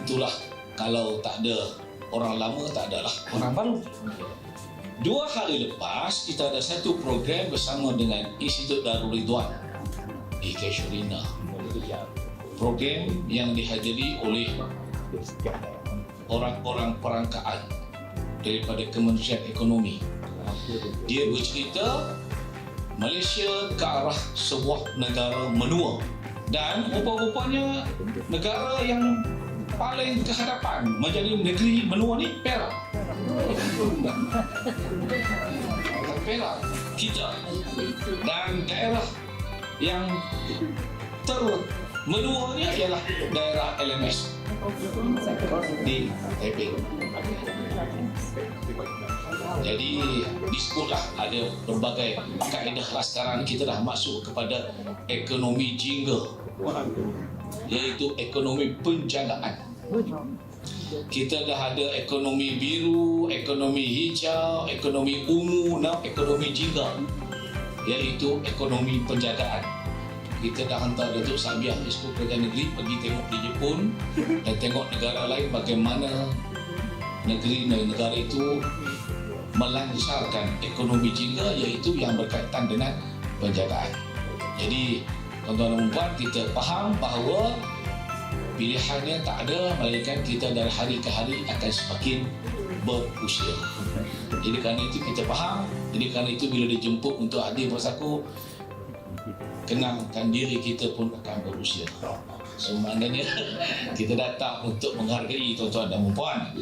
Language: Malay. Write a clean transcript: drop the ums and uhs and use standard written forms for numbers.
itulah, kalau tak ada orang lama, tak adalah orang baru. 2 hari lepas, kita ada satu program bersama dengan Institut Darul Ridwan di Casuarina. Program yang dihadiri oleh orang-orang perangkaan daripada Kementerian Ekonomi. Dia bercerita Malaysia ke arah sebuah negara menua, dan rupa-rupanya negara yang paling ke hadapan menjadi negeri menua ni Perak. Perak kita, dan daerah yang termenuanya ialah daerah LMS di Taipei. Jadi disebutlah ada berbagai kaedah lah. Sekarang kita dah masuk kepada ekonomi jingga, iaitu ekonomi penjagaan. Kita dah ada ekonomi biru, ekonomi hijau, ekonomi ungu, dan ekonomi jingga, iaitu ekonomi penjagaan. Kita dah hantar Datuk Sabiah Esko Kerajaan Negeri pergi tengok di Jepun dan tengok negara lain bagaimana negara itu melancarkan ekonomi jingga, iaitu yang berkaitan dengan penjagaan. Jadi tuan-tuan dan puan, kita faham bahawa pilihannya tak ada, melainkan kita dari hari ke hari akan semakin berusia. Jadi kerana itu kita faham, jadi kerana itu bila dijemput untuk hadir bersama, kenangkan diri kita pun akan berusia. So maknanya kita datang untuk menghargai tuan-tuan dan puan.